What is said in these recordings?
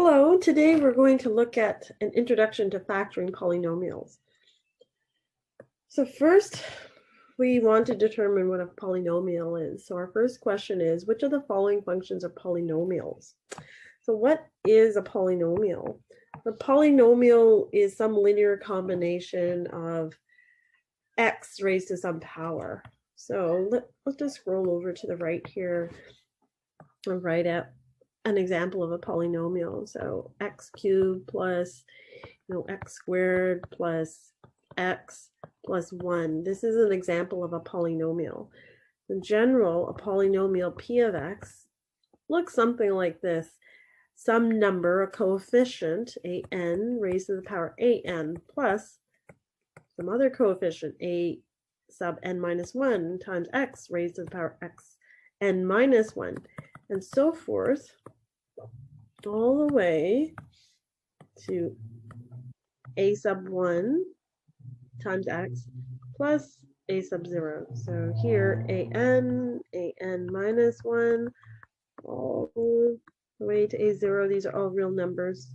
Hello, today we're going to look at an introduction to factoring polynomials. So first, we want to determine what a polynomial is. So our first question is, which of the following functions are polynomials? So what is a polynomial? A polynomial is some linear combination of x raised to some power. So let's just scroll over to the right here and write out an example of a polynomial. So x cubed plus x squared plus x plus 1. This is an example of a polynomial. In general, a polynomial p of x looks something like this. Some number, a coefficient, an raised to the power an plus some other coefficient, a sub n minus 1 times x raised to the power x n minus 1, and so forth, all the way to a sub 1 times x plus a sub 0. So here an minus 1, all the way to a 0. These are all real numbers.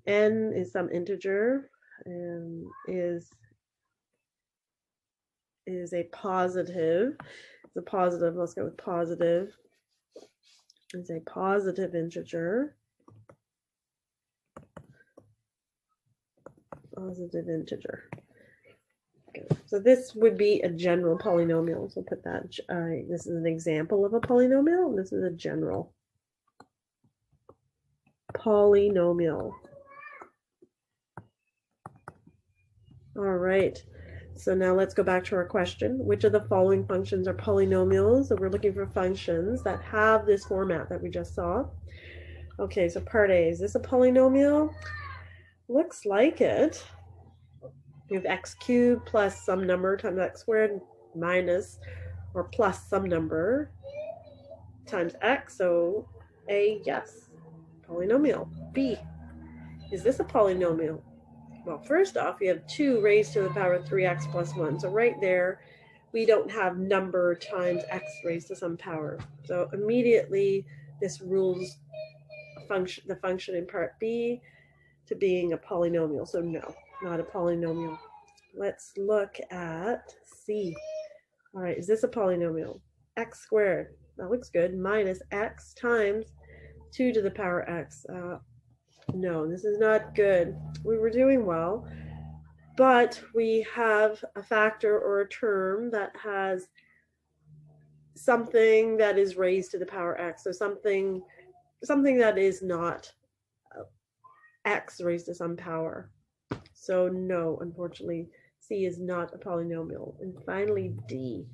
N is some integer and is a positive. It's a positive. Let's go with positive. It's a positive integer. Positive integer. Okay. So this would be a general polynomial. So put that. This is an example of a polynomial. This is a general polynomial. All right. So now let's go back to our question. Which of the following functions are polynomials? So we're looking for functions that have this format that we just saw. Okay, so part A, is this a polynomial? Looks like it. We have x cubed plus some number times x squared minus or plus some number times x. So A, yes, polynomial. B, is this a polynomial? Well, first off, we have 2 raised to the power 3x plus 1. So right there, we don't have number times x raised to some power. So immediately, this rules the function in part B to being a polynomial. So no, not a polynomial. Let's look at C. All right, is this a polynomial? X squared, that looks good, minus x times 2 to the power x. No, this is not good. We were doing well, but we have a factor or a term that has something that is raised to the power x. So something that is not x raised to some power. So no, unfortunately, C is not a polynomial. And finally, D.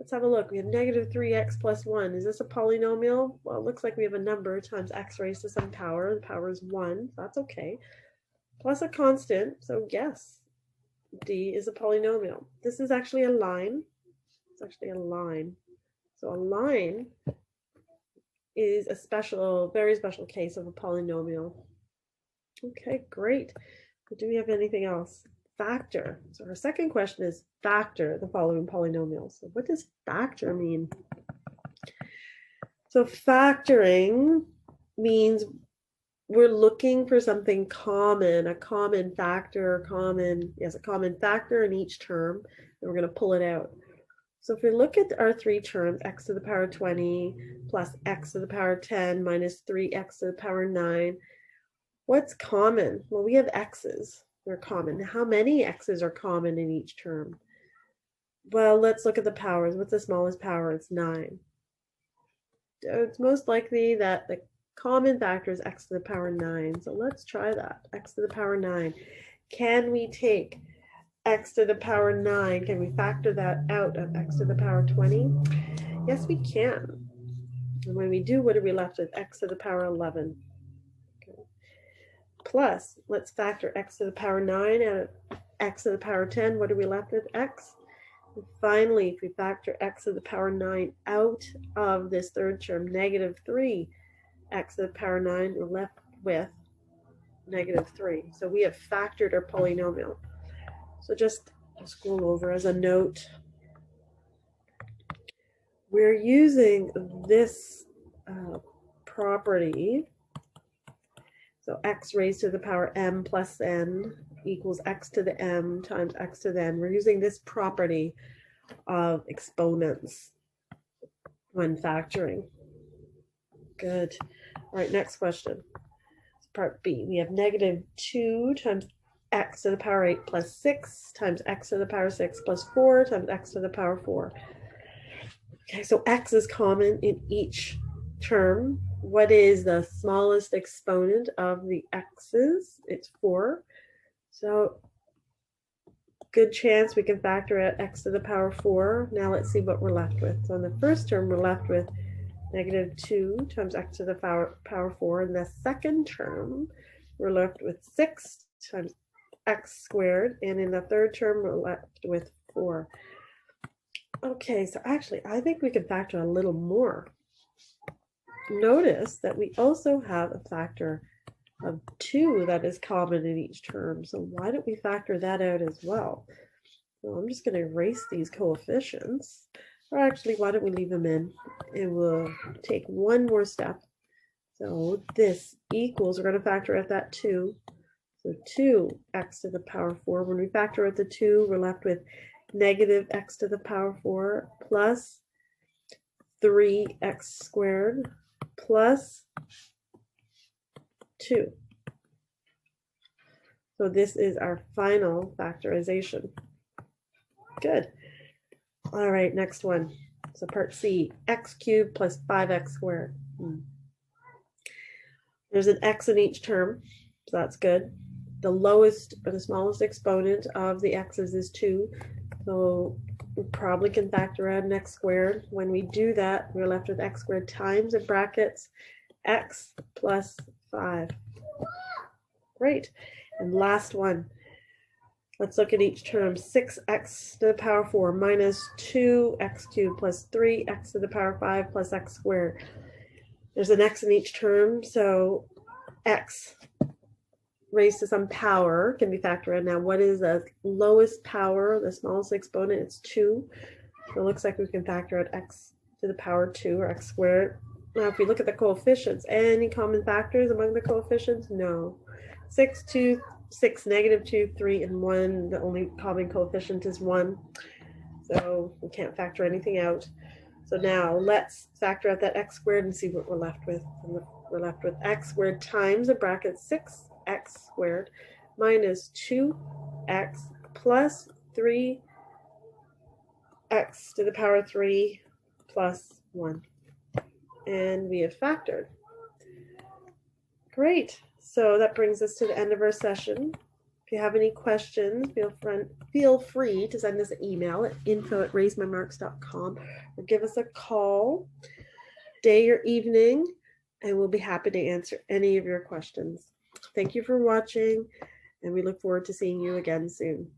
Let's have a look. We have negative 3x plus 1. Is this a polynomial? Well, it looks like we have a number times x raised to some power. The power is 1. So that's okay. Plus a constant. So yes, D is a polynomial. This is actually a line. It's actually a line. So a line is a very special case of a polynomial. Okay, great. But do we have anything else? Factor. So our second question is factor the following polynomials. So what does factor mean? So factoring means we're looking for something common, a common factor, a common factor in each term, and we're going to pull it out. So if we look at our 3 terms, x to the power 20 plus x to the power 10 minus 3x to the power 9, what's common? Well, we have x's. They're common. How many x's are common in each term? Well, let's look at the powers. What's the smallest power? It's 9. So it's most likely that the common factor is x to the power 9. So let's try that. X to the power 9. Can we take x to the power 9? Can we factor that out of x to the power 20? Yes, we can. And when we do, what are we left with? X to the power 11. Plus, let's factor x to the power 9 out of x to the power 10. What are we left with? X. And finally, if we factor x to the power 9 out of this third term, negative 3 x to the power 9, we're left with negative 3. So we have factored our polynomial. So just scroll over as a note. We're using this property So x raised to the power m plus n equals x to the m times x to the n. We're using this property of exponents when factoring. Good. All right, next question. Part B. We have negative 2 times x to the power 8 plus 6 times x to the power 6 plus 4 times x to the power 4. Okay, so x is common in each term. What is the smallest exponent of the x's? It's 4. So good chance we can factor out x to the power 4. Now let's see what we're left with. So in the first term, we're left with negative 2 times x to the power 4. In the second term, we're left with 6 times x squared. And in the third term, we're left with 4. Okay, so actually, I think we can factor a little more. Notice that we also have a factor of 2 that is common in each term. So why don't we factor that out as well? Well, I'm just going to erase these coefficients. Or actually, why don't we leave them in? And we'll take one more step. So this equals, we're going to factor out that 2. So 2x to the power 4. When we factor out the 2, we're left with negative x to the power 4 plus 3x squared plus 2. So this is our final factorization. Good. All right, next one. So part C, x cubed plus 5x squared. There's an x in each term, so that's good. The lowest or the smallest exponent of the x's is 2. So we probably can factor out an x squared. When we do that, we're left with x squared times in brackets x plus 5. Great. And last one. Let's look at each term. 6x to the power 4 minus 2x cubed plus 3x to the power 5 plus x squared. There's an x in each term, so x raised to some power can be factored in. Now, what is the lowest power, the smallest exponent? It's 2. So it looks like we can factor out x to the power 2 or x squared. Now, if we look at the coefficients, any common factors among the coefficients? No. 6, 2, 6, negative 2, 3, and 1. The only common coefficient is 1. So we can't factor anything out. So now let's factor out that x squared and see what we're left with. And we're left with x squared times, in brackets, 6x squared minus 2x plus 3x to the power 3 plus 1. And we have factored. Great. So that brings us to the end of our session. If you have any questions, feel free to send us an email at info@raisemymarks.com or give us a call, day or evening, and we'll be happy to answer any of your questions. Thank you for watching, and we look forward to seeing you again soon.